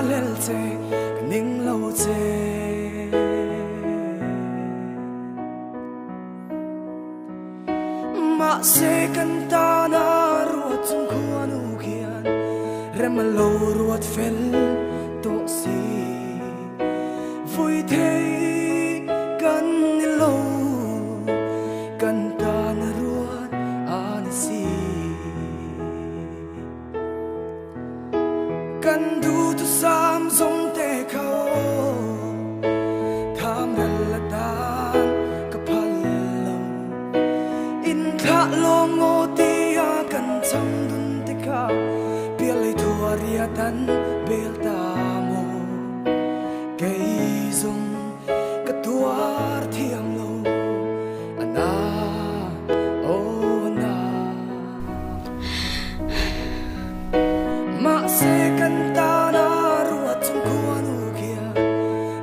lel che ning lo che ma se canta na ruột chung khuan u kian rem lo ruột fel to si vui thế kan ni lo canta na ruột an si kan du tu sam zong te khao tham la tan ka phal lo in tha lo ngo ti a kan chang dun te kha pia lai thua ria tan bel ta mo kei zong ka tuar thiam lo ana o ana ma se kan ta na ruột chung khuan u kia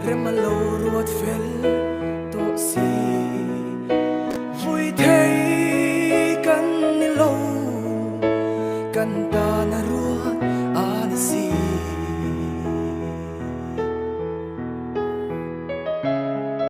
rem lo ruột fel to si vui thế kan ni lo kan ta na ruột